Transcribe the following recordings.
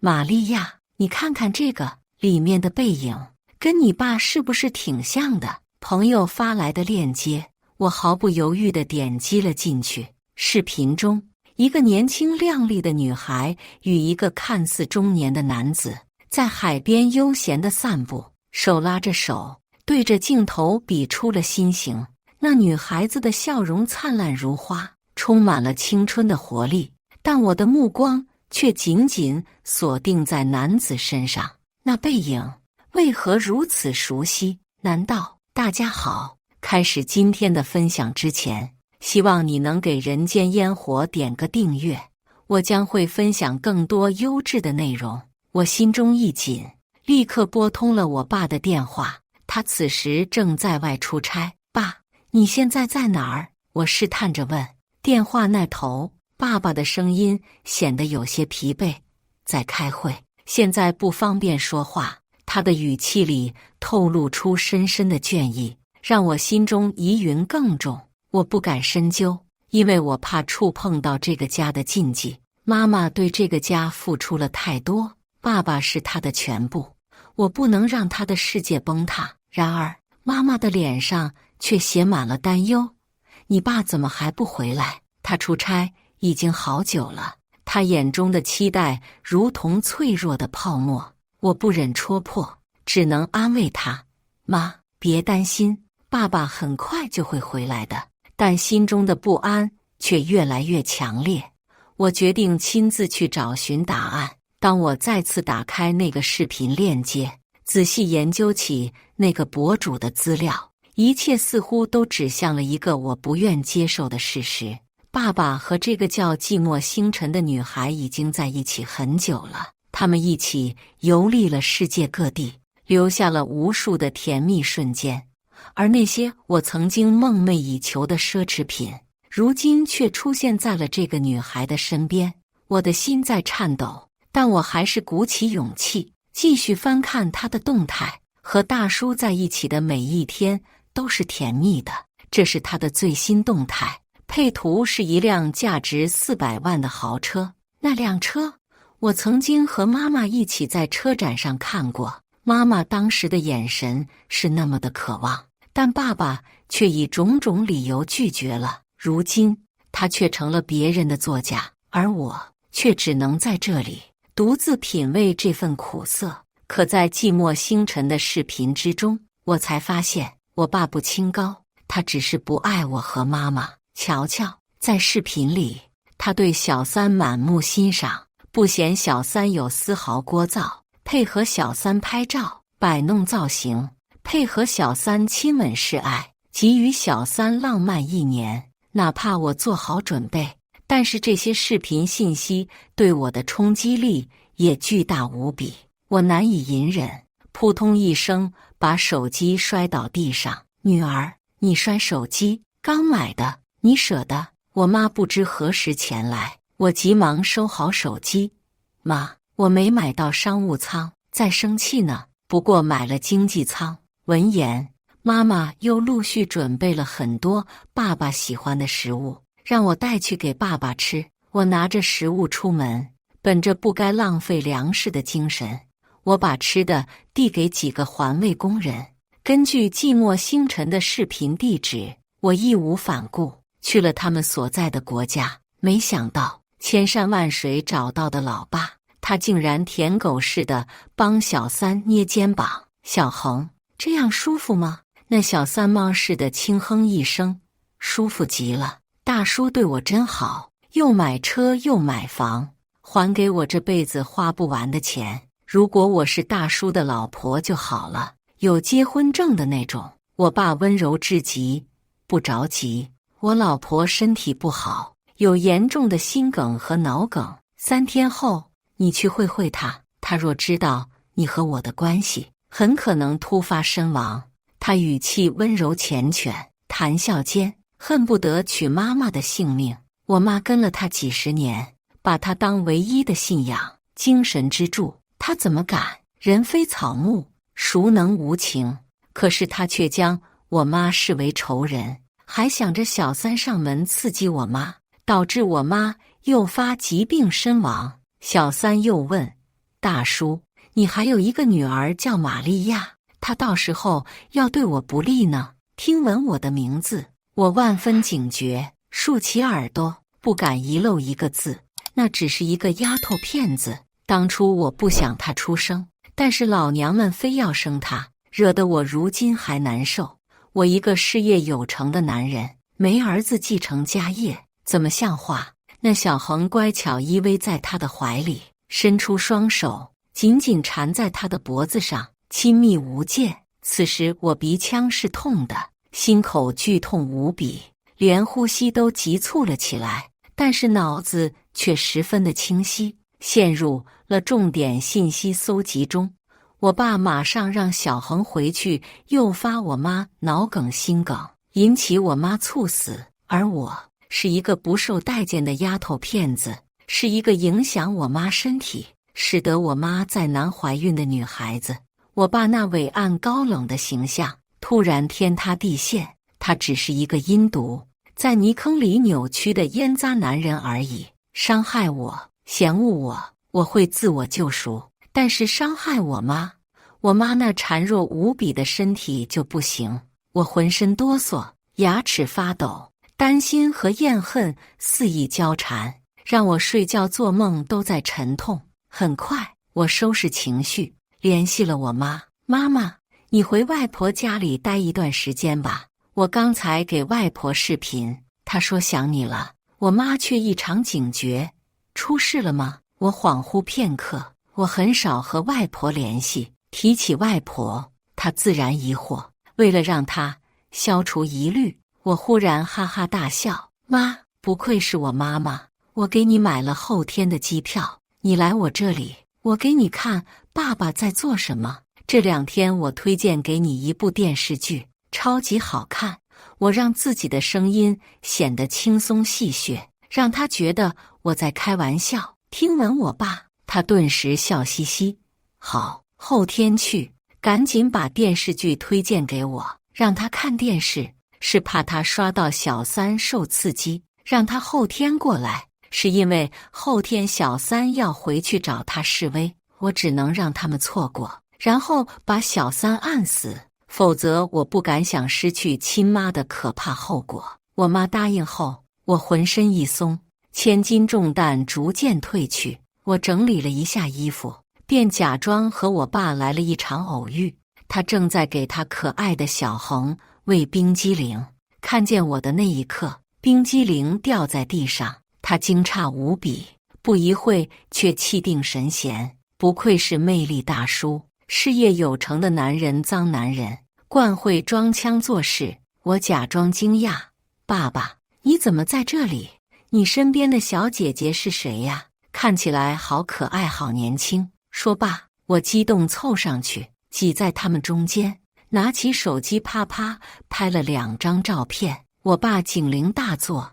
玛利亚，你看看这个，里面的背影，跟你爸是不是挺像的？朋友发来的链接，我毫不犹豫地点击了进去。视频中，一个年轻靓丽的女孩与一个看似中年的男子在海边悠闲地散步，手拉着手，对着镜头比出了心形。那女孩子的笑容灿烂如花，充满了青春的活力，但我的目光却紧紧锁定在男子身上。那背影为何如此熟悉？难道……大家好，开始今天的分享之前，希望你能给人间烟火点个订阅，我将会分享更多优质的内容。我心中一紧，立刻拨通了我爸的电话，他此时正在外出差。爸，你现在在哪儿？我试探着问。电话那头，爸爸的声音显得有些疲惫，在开会，现在不方便说话。他的语气里透露出深深的倦意，让我心中疑云更重。我不敢深究，因为我怕触碰到这个家的禁忌。妈妈对这个家付出了太多，爸爸是她的全部，我不能让她的世界崩塌。然而，妈妈的脸上却写满了担忧。你爸怎么还不回来？他出差已经好久了，他眼中的期待如同脆弱的泡沫。我不忍戳破，只能安慰他：妈，别担心，爸爸很快就会回来的。但心中的不安却越来越强烈。我决定亲自去找寻答案。当我再次打开那个视频链接，仔细研究起那个博主的资料，一切似乎都指向了一个我不愿接受的事实：爸爸和这个叫寂寞星辰的女孩已经在一起很久了。他们一起游历了世界各地，留下了无数的甜蜜瞬间，而那些我曾经梦寐以求的奢侈品，如今却出现在了这个女孩的身边。我的心在颤抖，但我还是鼓起勇气，继续翻看她的动态。和大叔在一起的每一天都是甜蜜的，这是她的最新动态，配图是一辆价值400万的豪车。那辆车我曾经和妈妈一起在车展上看过，妈妈当时的眼神是那么的渴望，但爸爸却以种种理由拒绝了。如今，他却成了别人的座驾，而我却只能在这里独自品味这份苦涩。可在寂寞星辰的视频之中，我才发现我爸不清高，他只是不爱我和妈妈。瞧瞧，在视频里，他对小三满目欣赏，不嫌小三有丝毫聒噪，配合小三拍照摆弄造型，配合小三亲吻示爱，给予小三浪漫1年。哪怕我做好准备，但是这些视频信息对我的冲击力也巨大无比，我难以隐忍，扑通一声把手机摔倒地上。女儿，你摔手机？刚买的，你舍得？我妈不知何时前来，我急忙收好手机。妈，我没买到商务舱，在生气呢，不过买了经济舱。闻言，妈妈又陆续准备了很多爸爸喜欢的食物，让我带去给爸爸吃。我拿着食物出门，本着不该浪费粮食的精神，我把吃的递给几个环卫工人。根据寂寞星辰的视频地址，我义无反顾去了他们所在的国家。没想到千山万水找到的老爸，他竟然舔狗似的帮小三捏肩膀。小恒，这样舒服吗？那小三猫似的轻哼一声，舒服极了。大叔对我真好，又买车又买房，还给我这辈子花不完的钱。如果我是大叔的老婆就好了，有结婚证的那种。我爸温柔至极，不着急，我老婆身体不好，有严重的心梗和脑梗，3天后你去会会她，她若知道你和我的关系，很可能突发身亡。他语气温柔缱绻，谈笑间恨不得取妈妈的性命。我妈跟了他几十年，把他当唯一的信仰、精神支柱，他怎么敢？人非草木，孰能无情？可是他却将我妈视为仇人，还想着小三上门刺激我妈，导致我妈诱发疾病身亡。小三又问：大叔，你还有一个女儿叫玛利亚，她到时候要对我不利呢。”听闻我的名字，我万分警觉，竖起耳朵，不敢遗漏一个字。那只是一个丫头片子，当初我不想她出生，但是老娘们非要生她，惹得我如今还难受。我一个事业有成的男人，没儿子继承家业，怎么像话？那小恒乖巧依偎在他的怀里，伸出双手，紧紧缠在他的脖子上，亲密无间。此时我鼻腔是痛的，心口剧痛无比，连呼吸都急促了起来，但是脑子却十分的清晰，陷入了重点信息搜集中。我爸马上让小恒回去，诱发我妈脑梗心梗，引起我妈猝死。而我是一个不受待见的丫头片子，是一个影响我妈身体，使得我妈在难怀孕的女孩子。我爸那伟岸高冷的形象突然天塌地陷，他只是一个阴毒，在泥坑里扭曲的烟渣男人而已。伤害我，嫌恶我，我会自我救赎，但是伤害我妈那孱弱无比的身体就不行。我浑身哆嗦，牙齿发抖，担心和怨恨肆意交缠，让我睡觉做梦都在沉痛。很快，我收拾情绪，联系了我妈。妈妈，你回外婆家里待一段时间吧，我刚才给外婆视频，她说想你了。我妈却异常警觉，出事了吗？我恍惚片刻，我很少和外婆联系，提起外婆，她自然疑惑。为了让她消除疑虑，我忽然哈哈大笑。妈，不愧是我妈妈，我给你买了后天的机票，你来我这里，我给你看爸爸在做什么。这2天我推荐给你一部电视剧，超级好看。我让自己的声音显得轻松戏谑，让他觉得我在开玩笑。听闻我爸，他顿时笑嘻嘻。好，后天去，赶紧把电视剧推荐给我，让他看电视，是怕他刷到小三受刺激，让他后天过来，是因为后天小三要回去找他示威，我只能让他们错过，然后把小三按死，否则我不敢想失去亲妈的可怕后果。我妈答应后，我浑身一松，千斤重担逐渐褪去。我整理了一下衣服，便假装和我爸来了一场偶遇。他正在给他可爱的小恒喂冰激凌，看见我的那一刻，冰激凌掉在地上，他惊诧无比，不一会却气定神闲。不愧是魅力大叔，事业有成的男人，脏男人，惯会装腔作势。我假装惊讶：“爸爸，你怎么在这里？你身边的小姐姐是谁呀？看起来好可爱，好年轻。”说罢，我激动凑上去，挤在他们中间，拿起手机啪啪拍了2张照片。我爸警铃大作：“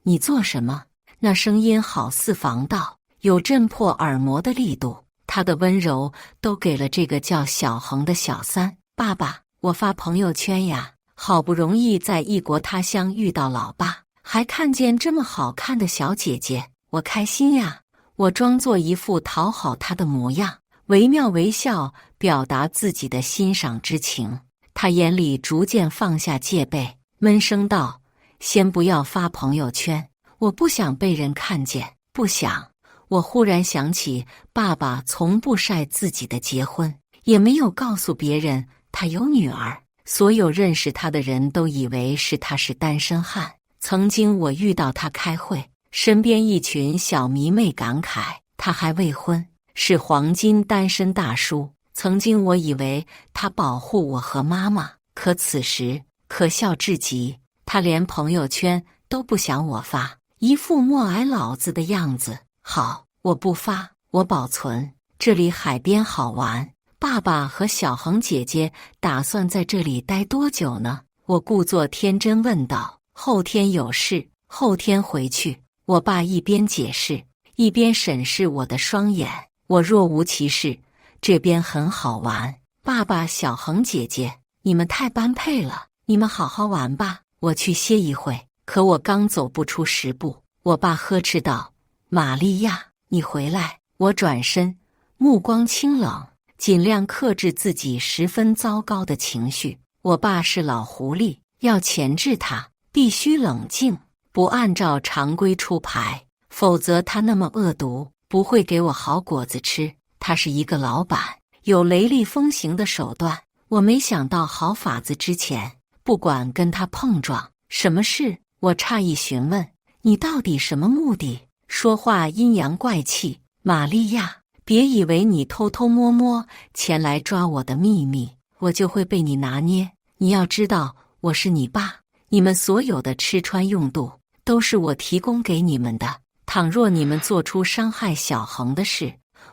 你做什么？”那声音好似防盗，有震破耳膜的力度。他的温柔都给了这个叫小恒的小三。爸爸，我发朋友圈呀，好不容易在异国他乡遇到老爸，还看见这么好看的小姐姐，我开心呀。我装作一副讨好他的模样，惟妙惟肖，表达自己的欣赏之情。他眼里逐渐放下戒备，闷声道：“先不要发朋友圈，我不想被人看见，不想。”我忽然想起，爸爸从不晒自己的结婚，也没有告诉别人他有女儿。所有认识他的人都以为他是单身汉。曾经我遇到他开会，身边一群小迷妹感慨他还未婚，是黄金单身大叔。曾经我以为他保护我和妈妈，可此时可笑至极，他连朋友圈都不想我发，一副默哀老子的样子。好，我不发，我保存。这里海边好玩，爸爸和小恒姐姐打算在这里待多久呢？我故作天真问道。后天有事，后天回去。我爸一边解释，一边审视我的双眼。我若无其事，这边很好玩。爸爸，小恒姐姐，你们太般配了，你们好好玩吧，我去歇一会。可我刚走不出10步，我爸呵斥道：“玛利亚，你回来！”我转身，目光清冷，尽量克制自己十分糟糕的情绪。我爸是老狐狸，要钳制他，必须冷静，不按照常规出牌，否则他那么恶毒，不会给我好果子吃。他是一个老板，有雷厉风行的手段。我没想到好法子之前，不管跟他碰撞什么事，我诧异询问：“你到底什么目的？”说话阴阳怪气。玛利亚，别以为你偷偷摸摸前来抓我的秘密，我就会被你拿捏。你要知道，我是你爸，你们所有的吃穿用度都是我提供给你们的。倘若你们做出伤害小恒的事，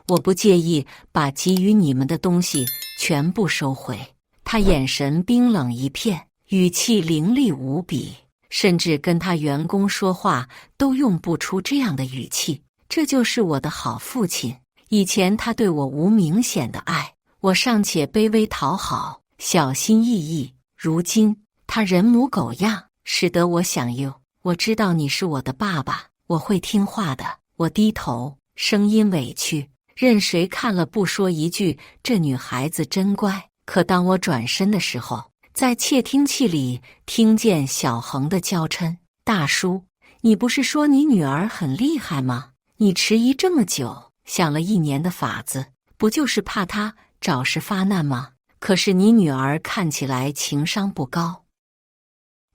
我不介意把给予你们的东西全部收回。他眼神冰冷一片，语气凌厉无比，甚至跟他员工说话都用不出这样的语气。这就是我的好父亲。以前他对我无明显的爱，我尚且卑微讨好，小心翼翼。如今他人模狗样，使得我想忧。我知道你是我的爸爸，我会听话的。我低头，声音委屈，任谁看了不说一句这女孩子真乖。可当我转身的时候，在窃听器里听见小恒的娇嗔：“大叔，你不是说你女儿很厉害吗？你迟疑这么久，想了1年的法子，不就是怕她找事发难吗？可是你女儿看起来情商不高。”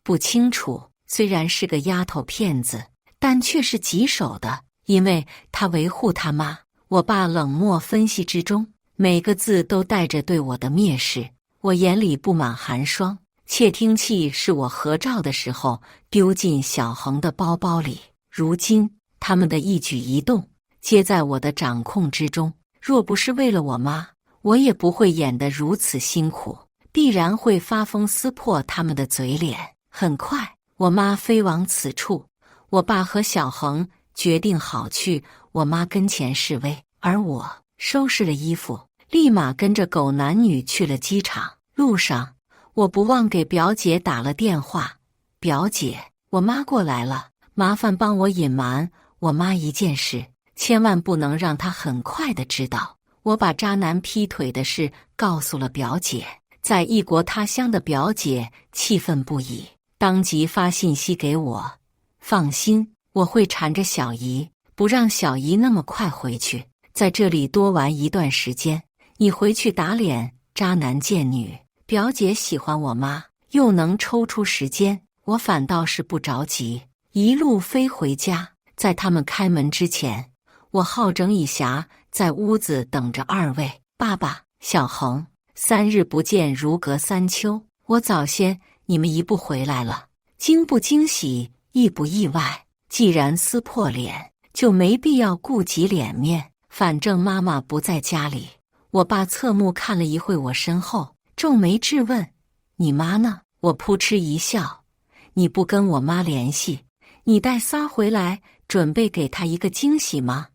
不清楚，虽然是个丫头片子，但却是棘手的，因为她维护她妈。我爸冷漠分析之中，每个字都带着对我的蔑视。我眼里布满寒霜。窃听器是我合照的时候丢进小恒的包包里，如今他们的一举一动皆在我的掌控之中。若不是为了我妈，我也不会演得如此辛苦，必然会发疯撕破他们的嘴脸。很快，我妈飞往此处，我爸和小恒决定好去我妈跟前示威，而我收拾了衣服，立马跟着狗男女去了机场。路上，我不忘给表姐打了电话：“表姐，我妈过来了，麻烦帮我隐瞒我妈一件事，千万不能让她很快的知道。”我把渣男劈腿的事告诉了表姐，在异国他乡的表姐气愤不已，当即发信息给我：“放心，我会缠着小姨，不让小姨那么快回去，在这里多玩一段时间。你回去打脸渣男贱女。”表姐喜欢我妈，又能抽出时间，我反倒是不着急，一路飞回家。在他们开门之前，我好整以暇在屋子等着二位。爸爸，小恒，3日不见如隔3秋，我早先你们一步回来了，惊不惊喜，意不意外？既然撕破脸，就没必要顾及脸面，反正妈妈不在家里。我爸侧目看了一会我身后，皱眉质问：“你妈呢？”我扑哧一笑：“你不跟我妈联系，你带仨回来，准备给她一个惊喜吗？”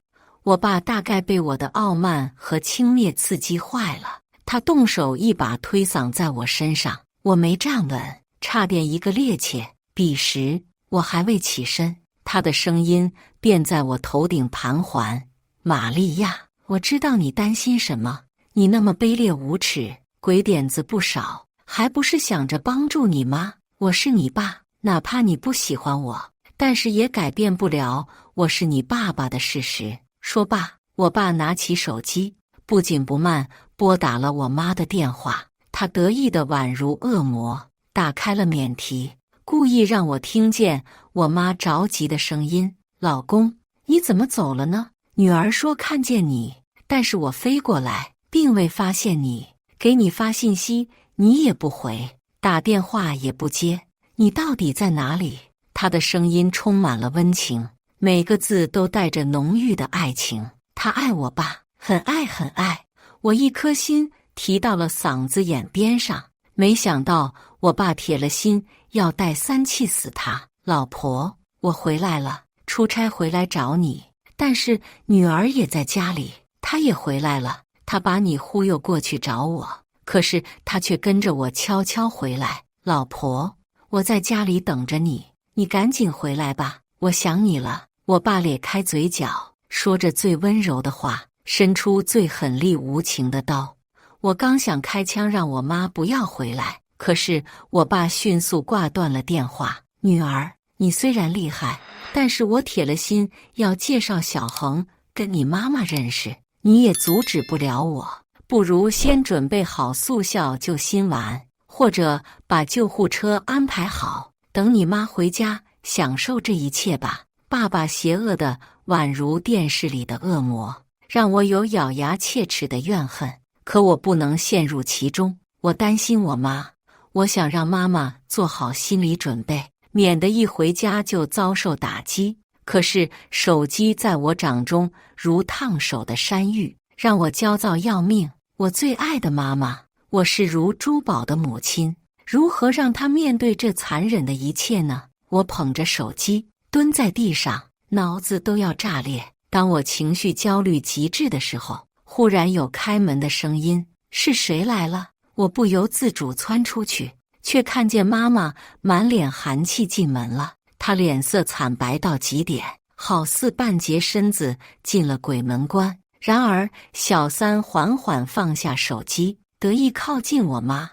我爸大概被我的傲慢和轻蔑刺激坏了，他动手一把推搡在我身上，我没站稳，差点一个趔趄。彼时我还未起身，他的声音便在我头顶盘桓：“玛利亚，我知道你担心什么，你那么卑劣无耻，鬼点子不少，还不是想着帮助你妈？我是你爸，哪怕你不喜欢我，但是也改变不了我是你爸爸的事实。”说罢，我爸拿起手机，不紧不慢拨打了我妈的电话。他得意的宛如恶魔，打开了免提，故意让我听见我妈着急的声音：“老公，你怎么走了呢？女儿说看见你，但是我飞过来，并未发现你，给你发信息，你也不回，打电话也不接，你到底在哪里？”他的声音充满了温情，每个字都带着浓郁的爱情。他爱我爸，很爱很爱。我一颗心提到了嗓子眼边上，没想到我爸铁了心要带3气死他。老婆，我回来了，出差回来找你，但是女儿也在家里，她也回来了。她把你忽悠过去找我，可是她却跟着我悄悄回来。老婆，我在家里等着你，你赶紧回来吧，我想你了。我爸咧开嘴角，说着最温柔的话，伸出最狠厉无情的刀。我刚想开枪让我妈不要回来，可是我爸迅速挂断了电话。女儿，你虽然厉害，但是我铁了心要介绍小恒跟你妈妈认识，你也阻止不了我。不如先准备好速效救心丸，或者把救护车安排好，等你妈回家享受这一切吧。爸爸邪恶的宛如电视里的恶魔，让我有咬牙切齿的怨恨。可我不能陷入其中，我担心我妈，我想让妈妈做好心理准备，免得一回家就遭受打击。可是手机在我掌中如烫手的山芋，让我焦躁要命。我最爱的妈妈，我视如珠宝的母亲，如何让她面对这残忍的一切呢？我捧着手机，蹲在地上，脑子都要炸裂。当我情绪焦虑极致的时候，忽然有开门的声音，是谁来了？我不由自主窜出去，却看见妈妈满脸寒气进门了。她脸色惨白到极点，好似半截身子进了鬼门关。然而小三缓缓放下手机，得意靠近我妈。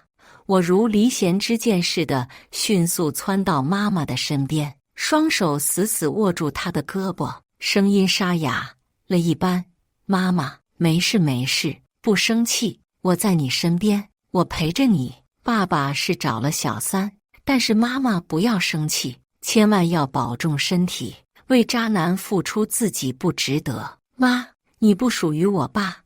我如离弦之箭似的迅速窜到妈妈的身边，双手死死握住她的胳膊，声音沙哑了一般：妈妈，没事没事，不生气，我在你身边，我陪着你。爸爸是找了小三，但是妈妈不要生气，千万要保重身体，为渣男付出自己不值得。妈，你不属于我爸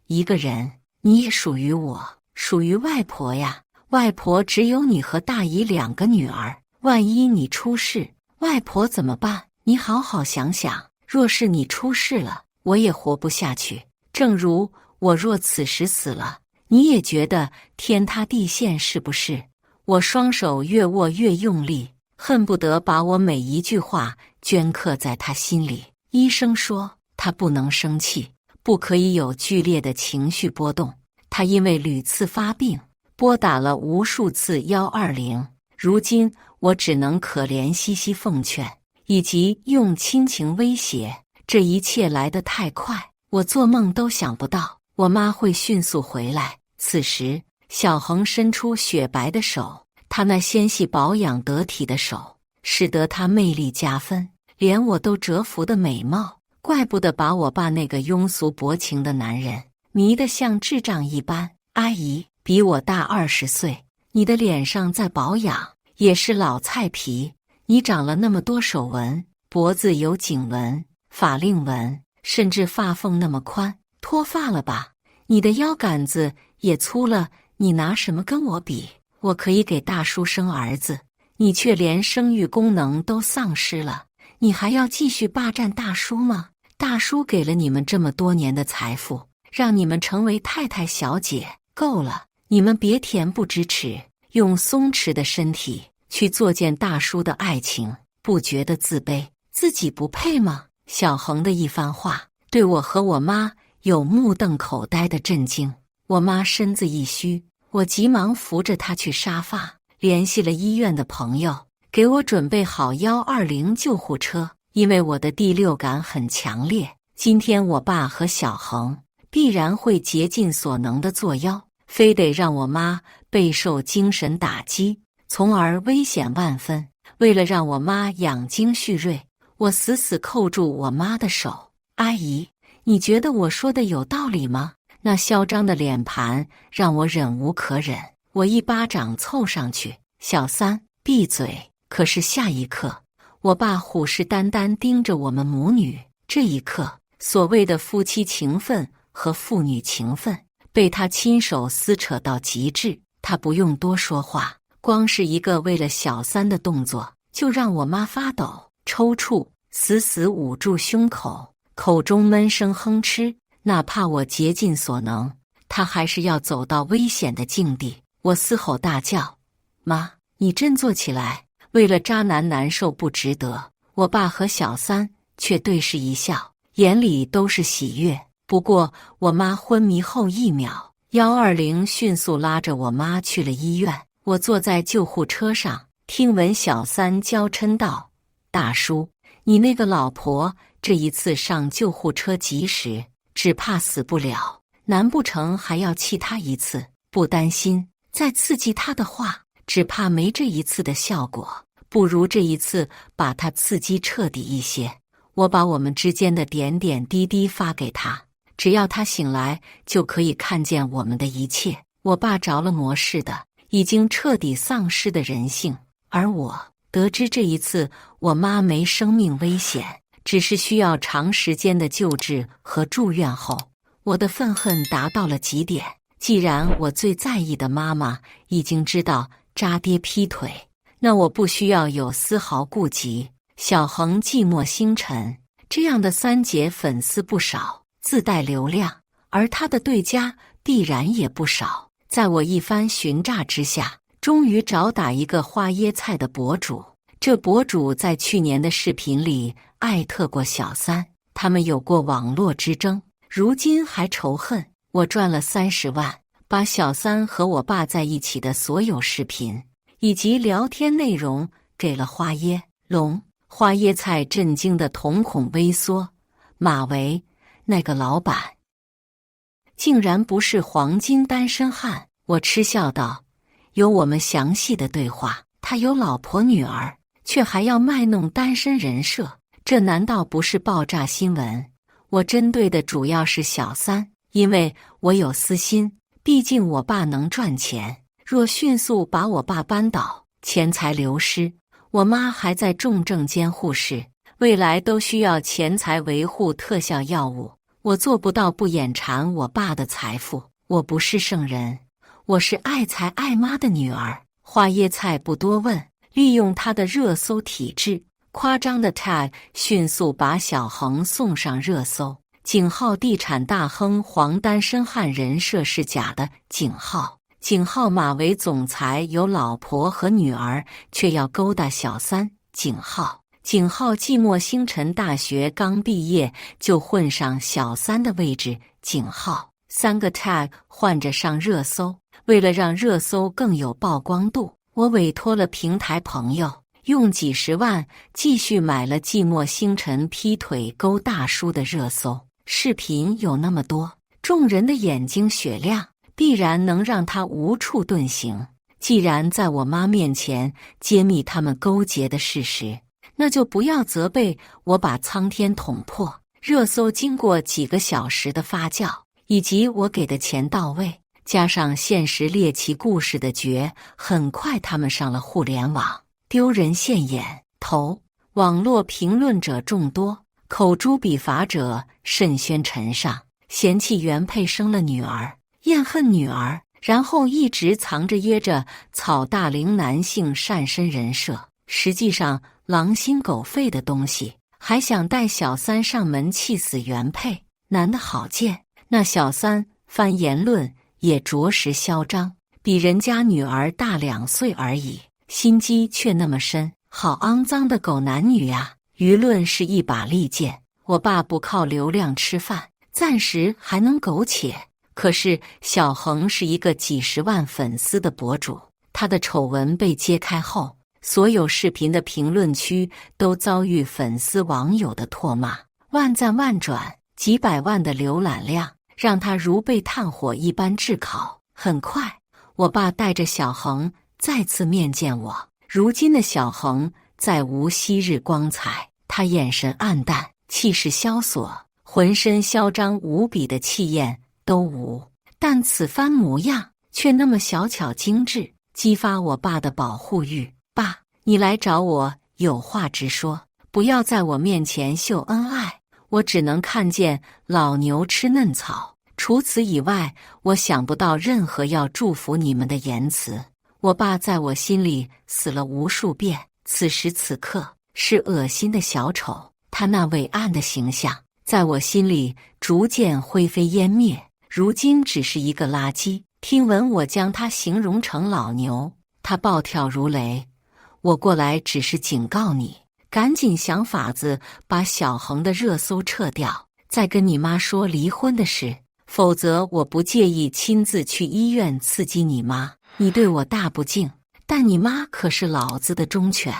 一个人，你也属于我，属于外婆呀。外婆只有你和大姨2个女儿，万一你出事，外婆怎么办？你好好想想，若是你出事了，我也活不下去。正如我若此时死了，你也觉得天塌地陷是不是？我双手越握越用力，恨不得把我每一句话镌刻在他心里。医生说他不能生气，不可以有剧烈的情绪波动。他因为屡次发病，拨打了无数次120，如今我只能可怜兮兮奉劝，以及用亲情威胁。这一切来得太快，我做梦都想不到我妈会迅速回来。此时小恒伸出雪白的手，他那纤细保养得体的手使得他魅力加分，连我都折服的美貌。怪不得把我爸那个庸俗薄情的男人迷得像智障一般。阿姨比我大20岁，你的脸上在保养，也是老菜皮。你长了那么多手纹，脖子有颈纹、法令纹，甚至发缝那么宽，脱发了吧？你的腰杆子也粗了，你拿什么跟我比？我可以给大叔生儿子，你却连生育功能都丧失了。你还要继续霸占大叔吗？大叔给了你们这么多年的财富，让你们成为太太小姐，够了，你们别恬不知耻，用松弛的身体去作践大叔的爱情，不觉得自卑，自己不配吗？小恒的一番话对我和我妈有目瞪口呆的震惊。我妈身子一虚，我急忙扶着她去沙发，联系了医院的朋友，给我准备好120救护车。因为我的第六感很强烈，今天我爸和小恒必然会竭尽所能的作妖，非得让我妈备受精神打击，从而危险万分。为了让我妈养精蓄锐，我死死扣住我妈的手。阿姨，你觉得我说的有道理吗？那嚣张的脸盘让我忍无可忍，我一巴掌凑上去，小三，闭嘴！可是下一刻，我爸虎视眈眈盯着我们母女。这一刻，所谓的夫妻情分和父女情分被他亲手撕扯到极致。他不用多说话，光是一个为了小三的动作，就让我妈发抖、抽搐，死死捂住胸口，口中闷声哼哧。哪怕我竭尽所能，他还是要走到危险的境地。我嘶吼大叫：妈，你振作起来！为了渣男难受不值得。我爸和小三却对视一笑，眼里都是喜悦。不过我妈昏迷后1秒，120迅速拉着我妈去了医院。我坐在救护车上，听闻小三娇嗔道：大叔，你那个老婆这一次上救护车及时，只怕死不了，难不成还要气他一次？不担心，再刺激他的话，只怕没这一次的效果。不如这一次把他刺激彻底一些。我把我们之间的点点滴滴发给他，只要他醒来，就可以看见我们的一切。我爸着了魔似的，已经彻底丧失的人性。而我得知这一次我妈没生命危险，只是需要长时间的救治和住院后，我的愤恨达到了极点。既然我最在意的妈妈已经知道渣爹劈腿，那我不需要有丝毫顾忌。小恒寂寞星辰这样的三姐粉丝不少，自带流量，而他的对家必然也不少。在我一番询诈之下，终于找打一个花椰菜的博主。这博主在去年的视频里艾特过小三，他们有过网络之争，如今还仇恨。我赚了30万，把小三和我爸在一起的所有视频以及聊天内容给了花椰龙。花椰菜震惊的瞳孔微缩，马维那个老板竟然不是黄金单身汉。我嗤笑道，有我们详细的对话，他有老婆女儿，却还要卖弄单身人设，这难道不是爆炸新闻？我针对的主要是小三，因为我有私心，毕竟我爸能赚钱，若迅速把我爸扳倒，钱财流失，我妈还在重症监护室，未来都需要钱财维护特效药物，我做不到不眼馋我爸的财富。我不是圣人，我是爱财爱妈的女儿。花椰菜不多问，利用他的热搜体质，夸张的 tag 迅速把小恒送上热搜。井号地产大亨黄单身汉人设是假的。井号马维总裁有老婆和女儿，却要勾搭小三。井号寂寞星辰大学刚毕业就混上小三的位置。井号3个 tag 换着上热搜。为了让热搜更有曝光度，我委托了平台朋友，用几十万继续买了寂寞星辰劈腿勾大叔的热搜。视频有那么多，众人的眼睛雪亮，必然能让他无处遁形。既然在我妈面前揭秘他们勾结的事实，那就不要责备我把苍天捅破。热搜经过几个小时的发酵，以及我给的钱到位，加上现实猎奇故事的绝，很快他们上了互联网，丢人现眼。网络评论者众多，口诛笔伐者甚宣尘上，嫌弃原配生了女儿，厌恨女儿，然后一直藏着掖着草大龄男性善身人设，实际上狼心狗肺的东西，还想带小三上门气死原配，男的好贱。那小三翻言论也着实嚣张，比人家女儿大2岁而已，心机却那么深，好肮脏的狗男女呀！舆论是一把利剑，我爸不靠流量吃饭，暂时还能苟且。可是小恒是一个几十万粉丝的博主，他的丑闻被揭开后，所有视频的评论区都遭遇粉丝网友的唾骂，万赞万转，几百万的浏览量，让他如被炭火一般炙烤。很快，我爸带着小恒再次面见我。如今的小恒再无昔日光彩，他眼神黯淡，气势萧索，浑身嚣张无比的气焰都无，但此番模样却那么小巧精致，激发我爸的保护欲。爸，你来找我有话直说，不要在我面前秀恩爱，我只能看见老牛吃嫩草，除此以外，我想不到任何要祝福你们的言辞。我爸在我心里死了无数遍，此时此刻是恶心的小丑，他那伟岸的形象在我心里逐渐灰飞烟灭，如今只是一个垃圾。听闻我将他形容成老牛，他暴跳如雷。我过来只是警告你，赶紧想法子把小恒的热搜撤掉，再跟你妈说离婚的事，否则我不介意亲自去医院刺激你妈。你对我大不敬，但你妈可是老子的忠犬，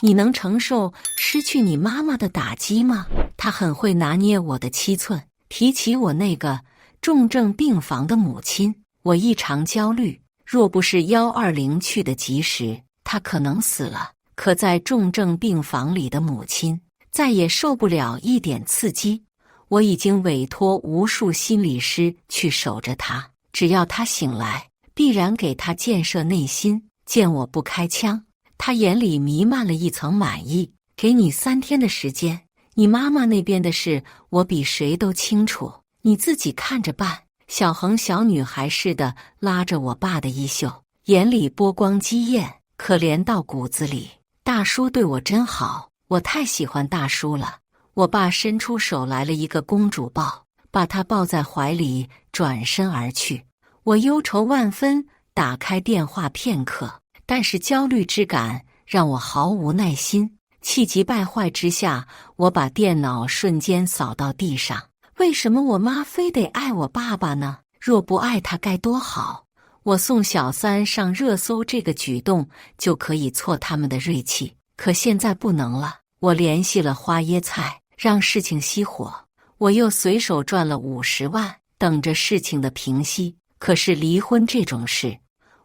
你能承受失去你妈妈的打击吗？她很会拿捏我的七寸，提起我那个重症病房的母亲，我异常焦虑。若不是120去得及时，她可能死了。可在重症病房里的母亲再也受不了一点刺激。我已经委托无数心理师去守着她，只要她醒来，必然给她建设内心。见我不开枪，她眼里弥漫了一层满意。给你3天的时间，你妈妈那边的事我比谁都清楚，你自己看着办。小恒小女孩似的拉着我爸的衣袖，眼里波光激艳，可怜到骨子里。大叔对我真好，我太喜欢大叔了。我爸伸出手来了一个公主抱，把她抱在怀里，转身而去。我忧愁万分，打开电话片刻，但是焦虑之感让我毫无耐心。气急败坏之下，我把电脑瞬间扫到地上。为什么我妈非得爱我爸爸呢？若不爱他该多好！我送小三上热搜这个举动就可以挫他们的锐气，可现在不能了。我联系了花椰菜，让事情熄火。我又随手赚了50万，等着事情的平息。可是离婚这种事，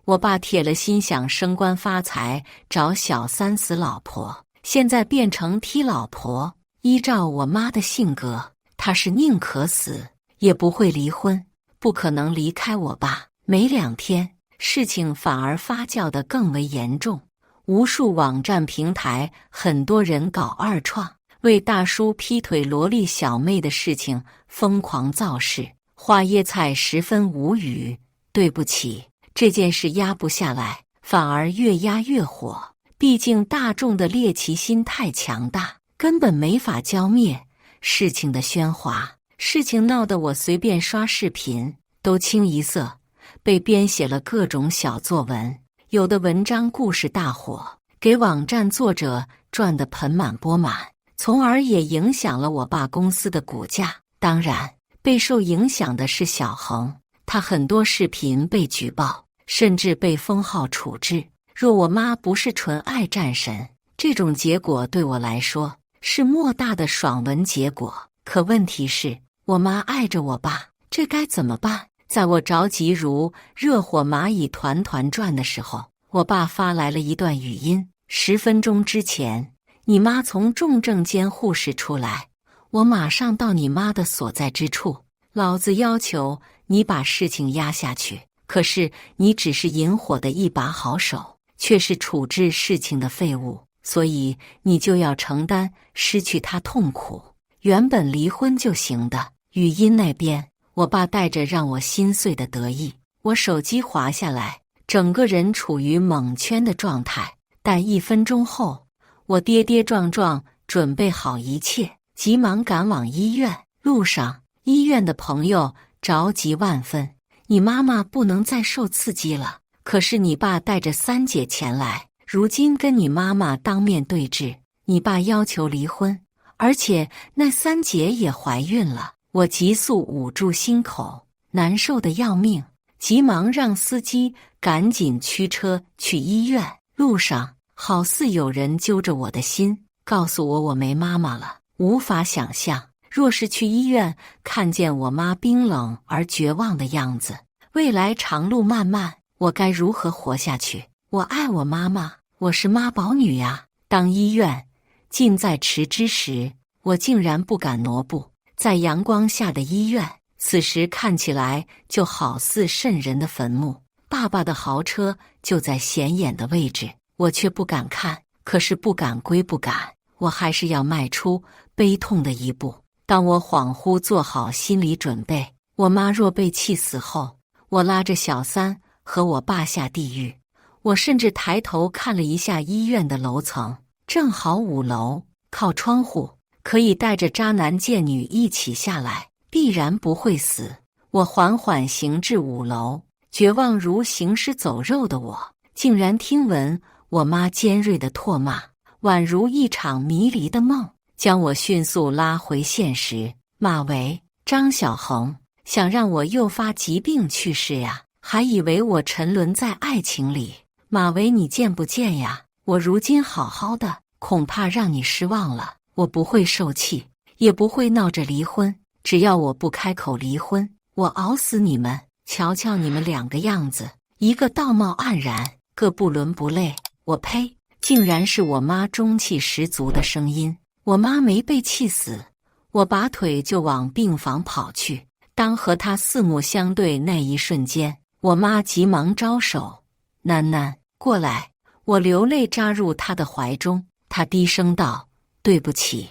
我爸铁了心想升官发财，找小三死老婆，现在变成踢老婆。依照我妈的性格，她是宁可死也不会离婚，不可能离开我爸。没2天，事情反而发酵得更为严重。无数网站平台，很多人搞二创，为大叔劈腿萝莉小妹的事情疯狂造势。花椰菜十分无语，对不起，这件事压不下来，反而越压越火。毕竟大众的猎奇心太强大，根本没法浇灭事情的喧哗。事情闹得我随便刷视频都清一色，被编写了各种小作文，有的文章故事大火，给网站作者赚得盆满钵满，从而也影响了我爸公司的股价。当然，备受影响的是小恒，他很多视频被举报，甚至被封号处置。若我妈不是纯爱战神，这种结果对我来说是莫大的爽文结果。可问题是，我妈爱着我爸，这该怎么办？在我着急如热火蚂蚁团团转的时候，我爸发来了一段语音：10分钟之前，你妈从重症监护室出来，我马上到你妈的所在之处。老子要求你把事情压下去，可是你只是引火的一把好手，却是处置事情的废物，所以你就要承担失去他痛苦。原本离婚就行的。语音那边，我爸带着让我心碎的得意，我手机滑下来，整个人处于蒙圈的状态。但1分钟后，我跌跌撞撞准备好一切，急忙赶往医院。路上，医院的朋友着急万分，你妈妈不能再受刺激了。可是你爸带着3姐前来，如今跟你妈妈当面对质，你爸要求离婚，而且那3姐也怀孕了。我急速捂住心口，难受得要命，急忙让司机赶紧驱车去医院。路上好似有人揪着我的心，告诉我没妈妈了。无法想象，若是去医院看见我妈冰冷而绝望的样子，未来长路漫漫，我该如何活下去？我爱我妈妈，我是妈宝女呀。当医院近在咫尺时，我竟然不敢挪步。在阳光下的医院，此时看起来就好似瘆人的坟墓。爸爸的豪车就在显眼的位置，我却不敢看。可是不敢归不敢，我还是要迈出悲痛的一步。当我恍惚做好心理准备，我妈若被气死后，我拉着小三和我爸下地狱。我甚至抬头看了一下医院的楼层，正好5楼，靠窗户，可以带着渣男贱女一起下来，必然不会死。我缓缓行至5楼，绝望如行尸走肉的我，竟然听闻我妈尖锐的唾骂，宛如一场迷离的梦，将我迅速拉回现实。马维、张小恒想让我诱发疾病去世呀，还以为我沉沦在爱情里。马维，你见不见呀？我如今好好的，恐怕让你失望了。我不会受气，也不会闹着离婚，只要我不开口离婚，我熬死你们！瞧瞧你们两个样子，一个道貌岸然，个不伦不类。我呸！竟然是我妈中气十足的声音。我妈没被气死，我拔腿就往病房跑去。当和她四目相对那一瞬间，我妈急忙招手：“囡囡，过来。”我流泪扎入她的怀中，她低声道：“对不起，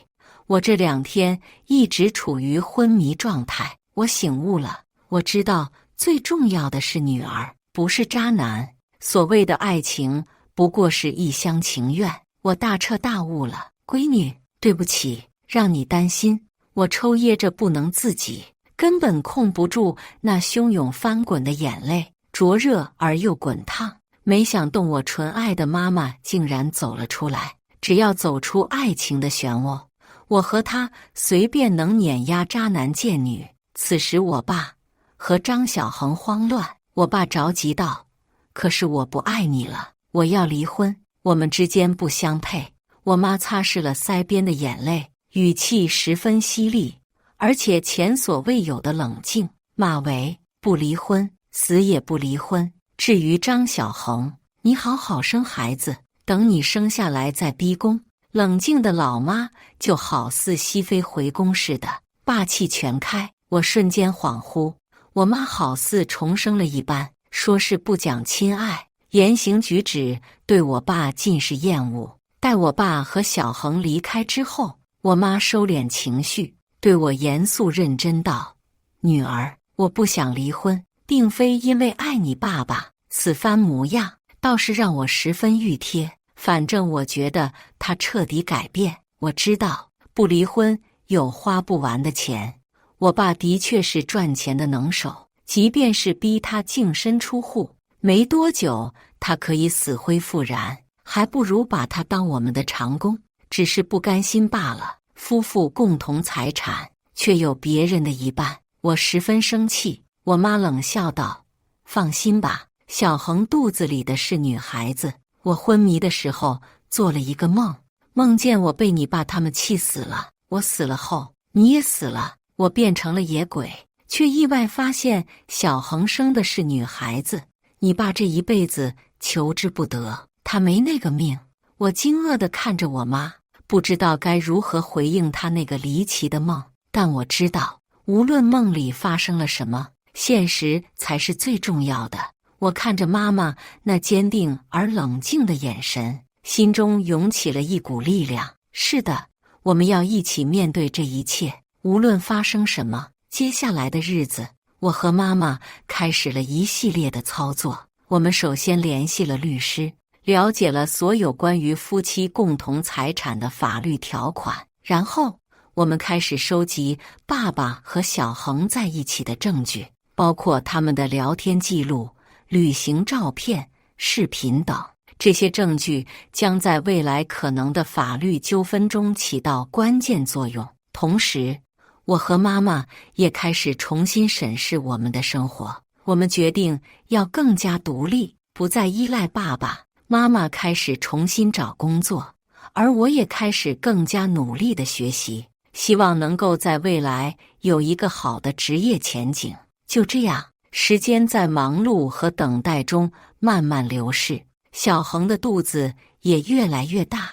我这2天一直处于昏迷状态。我醒悟了，我知道最重要的是女儿，不是渣男。所谓的爱情不过是一厢情愿。我大彻大悟了，闺女，对不起，让你担心。”我抽噎着不能自己，根本控不住那汹涌翻滚的眼泪，灼热而又滚烫。没想动我纯爱的妈妈竟然走了出来。只要走出爱情的漩涡，我和她随便能碾压渣男贱女。此时我爸和张小恒慌乱，我爸着急道：“可是我不爱你了，我要离婚，我们之间不相配。”我妈擦拭了腮边的眼泪，语气十分犀利，而且前所未有的冷静，骂为：“不离婚，死也不离婚。至于张小恒，你好好生孩子，等你生下来再逼宫。”冷静的老妈就好似熹妃回宫似的，霸气全开。我瞬间恍惚，我妈好似重生了一般，说是不讲亲爱，言行举止对我爸尽是厌恶。待我爸和小恒离开之后，我妈收敛情绪，对我严肃认真道：“女儿，我不想离婚，并非因为爱你爸爸，此番模样倒是让我十分熨帖。反正我觉得他彻底改变。我知道不离婚有花不完的钱，我爸的确是赚钱的能手，即便是逼他净身出户，没多久他可以死灰复燃，还不如把他当我们的长工。只是不甘心罢了。夫妇共同财产，却有别人的一半，我十分生气。”我妈冷笑道：“放心吧，小恒肚子里的是女孩子。我昏迷的时候做了一个梦，梦见我被你爸他们气死了。我死了后，你也死了，我变成了野鬼，却意外发现小恒生的是女孩子。你爸这一辈子求之不得，他没那个命。”我惊愕地看着我妈，不知道该如何回应她那个离奇的梦。但我知道，无论梦里发生了什么，现实才是最重要的。我看着妈妈那坚定而冷静的眼神，心中涌起了一股力量。是的，我们要一起面对这一切，无论发生什么。接下来的日子，我和妈妈开始了一系列的操作。我们首先联系了律师，了解了所有关于夫妻共同财产的法律条款，然后我们开始收集爸爸和小恒在一起的证据，包括他们的聊天记录、旅行照片、视频等。这些证据将在未来可能的法律纠纷中起到关键作用。同时，我和妈妈也开始重新审视我们的生活。我们决定要更加独立，不再依赖爸爸。妈妈开始重新找工作，而我也开始更加努力地学习，希望能够在未来有一个好的职业前景。就这样，时间在忙碌和等待中慢慢流逝，小恒的肚子也越来越大，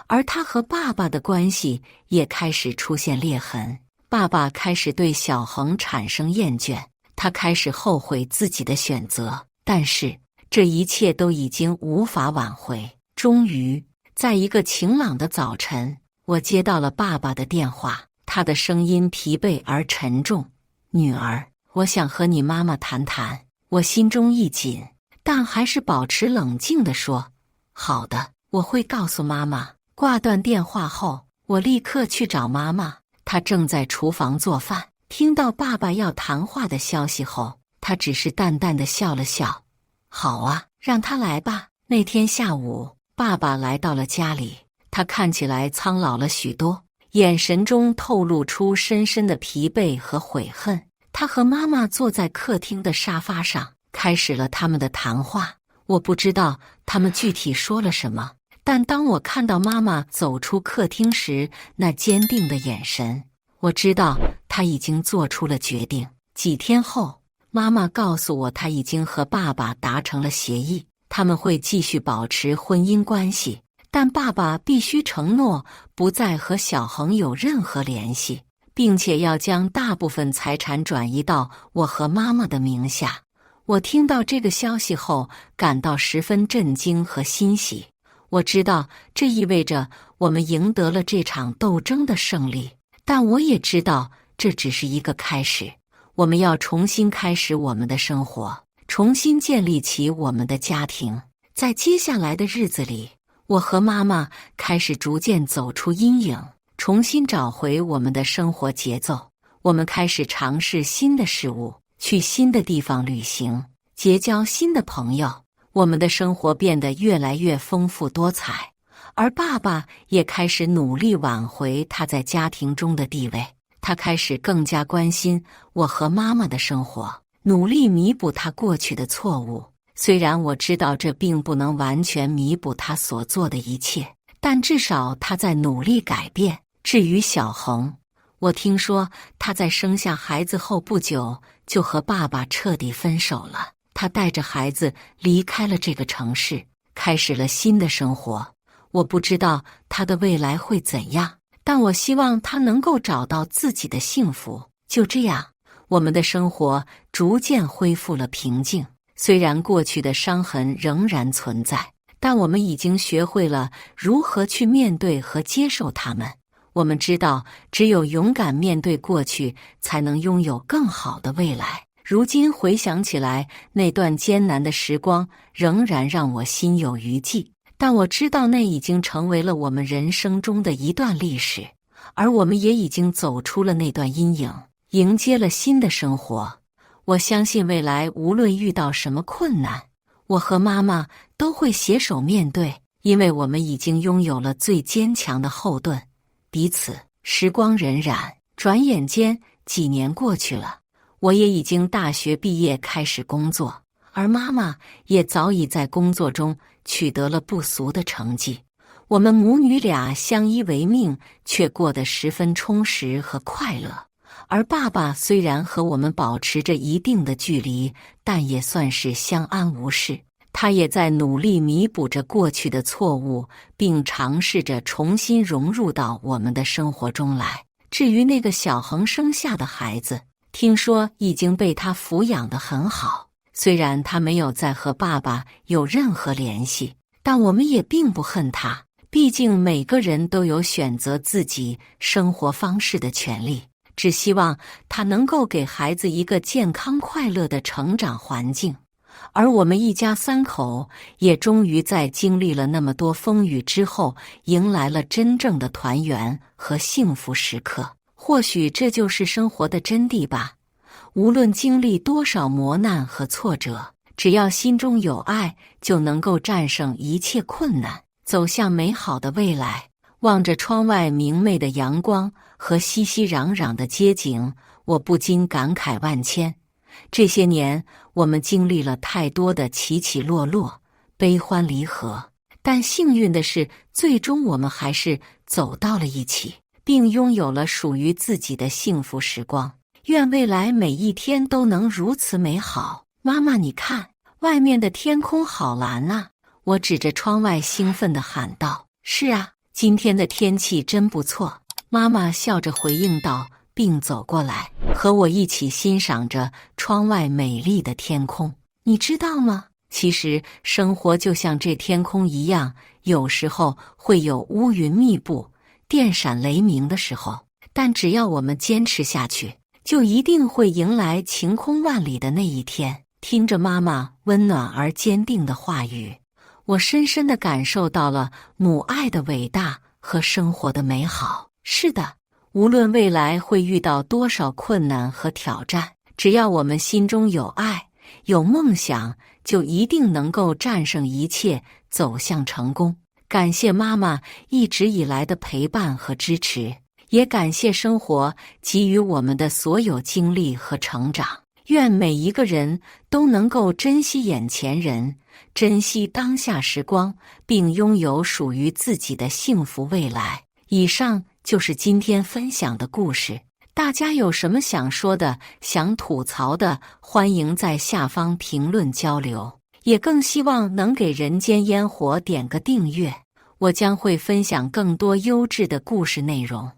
而他和爸爸的关系也开始出现裂痕。爸爸开始对小恒产生厌倦，他开始后悔自己的选择，但是这一切都已经无法挽回。终于，在一个晴朗的早晨，我接到了爸爸的电话，他的声音疲惫而沉重：“女儿，我想和你妈妈谈谈。”我心中一紧，但还是保持冷静地说：“好的，我会告诉妈妈。”挂断电话后，我立刻去找妈妈，她正在厨房做饭。听到爸爸要谈话的消息后，她只是淡淡地笑了笑：“好啊，让他来吧。”那天下午，爸爸来到了家里，他看起来苍老了许多，眼神中透露出深深的疲惫和悔恨。他和妈妈坐在客厅的沙发上，开始了他们的谈话。我不知道他们具体说了什么，但当我看到妈妈走出客厅时那坚定的眼神，我知道她已经做出了决定。几天后，妈妈告诉我，她已经和爸爸达成了协议，他们会继续保持婚姻关系，但爸爸必须承诺不再和小恒有任何联系，并且要将大部分财产转移到我和妈妈的名下。我听到这个消息后，感到十分震惊和欣喜。我知道这意味着我们赢得了这场斗争的胜利，但我也知道这只是一个开始。我们要重新开始我们的生活，重新建立起我们的家庭。在接下来的日子里，我和妈妈开始逐渐走出阴影，重新找回我们的生活节奏。我们开始尝试新的事物，去新的地方旅行，结交新的朋友。我们的生活变得越来越丰富多彩，而爸爸也开始努力挽回他在家庭中的地位。他开始更加关心我和妈妈的生活，努力弥补他过去的错误。虽然我知道这并不能完全弥补他所做的一切，但至少他在努力改变。至于小恒，我听说他在生下孩子后不久就和爸爸彻底分手了。他带着孩子离开了这个城市，开始了新的生活。我不知道他的未来会怎样，但我希望他能够找到自己的幸福。就这样，我们的生活逐渐恢复了平静。虽然过去的伤痕仍然存在，但我们已经学会了如何去面对和接受它们。我们知道，只有勇敢面对过去，才能拥有更好的未来。如今回想起来，那段艰难的时光仍然让我心有余悸，但我知道那已经成为了我们人生中的一段历史，而我们也已经走出了那段阴影，迎接了新的生活。我相信未来无论遇到什么困难，我和妈妈都会携手面对，因为我们已经拥有了最坚强的后盾，彼此。时光荏苒，转眼间几年过去了。我也已经大学毕业开始工作，而妈妈也早已在工作中取得了不俗的成绩。我们母女俩相依为命，却过得十分充实和快乐。而爸爸虽然和我们保持着一定的距离，但也算是相安无事。他也在努力弥补着过去的错误，并尝试着重新融入到我们的生活中来。至于那个小恒生下的孩子，听说已经被他抚养得很好，虽然他没有再和爸爸有任何联系，但我们也并不恨他，毕竟每个人都有选择自己生活方式的权利，只希望他能够给孩子一个健康快乐的成长环境。而我们一家三口也终于在经历了那么多风雨之后，迎来了真正的团圆和幸福时刻。或许这就是生活的真谛吧。无论经历多少磨难和挫折，只要心中有爱，就能够战胜一切困难，走向美好的未来。望着窗外明媚的阳光和熙熙攘攘的街景，我不禁感慨万千。这些年，我们经历了太多的起起落落、悲欢离合，但幸运的是，最终我们还是走到了一起，并拥有了属于自己的幸福时光。愿未来每一天都能如此美好。妈妈，你看，外面的天空好蓝啊！我指着窗外兴奋地喊道。是啊，今天的天气真不错。妈妈笑着回应道，并走过来，和我一起欣赏着窗外美丽的天空。你知道吗？其实生活就像这天空一样，有时候会有乌云密布、电闪雷鸣的时候，但只要我们坚持下去，就一定会迎来晴空万里的那一天。听着妈妈温暖而坚定的话语，我深深地感受到了母爱的伟大和生活的美好。是的，无论未来会遇到多少困难和挑战，只要我们心中有爱、有梦想，就一定能够战胜一切，走向成功。感谢妈妈一直以来的陪伴和支持，也感谢生活给予我们的所有经历和成长。愿每一个人都能够珍惜眼前人，珍惜当下时光，并拥有属于自己的幸福未来。以上就是今天分享的故事，大家有什么想说的、想吐槽的，欢迎在下方评论交流。也更希望能给人间烟火点个订阅，我将会分享更多优质的故事内容。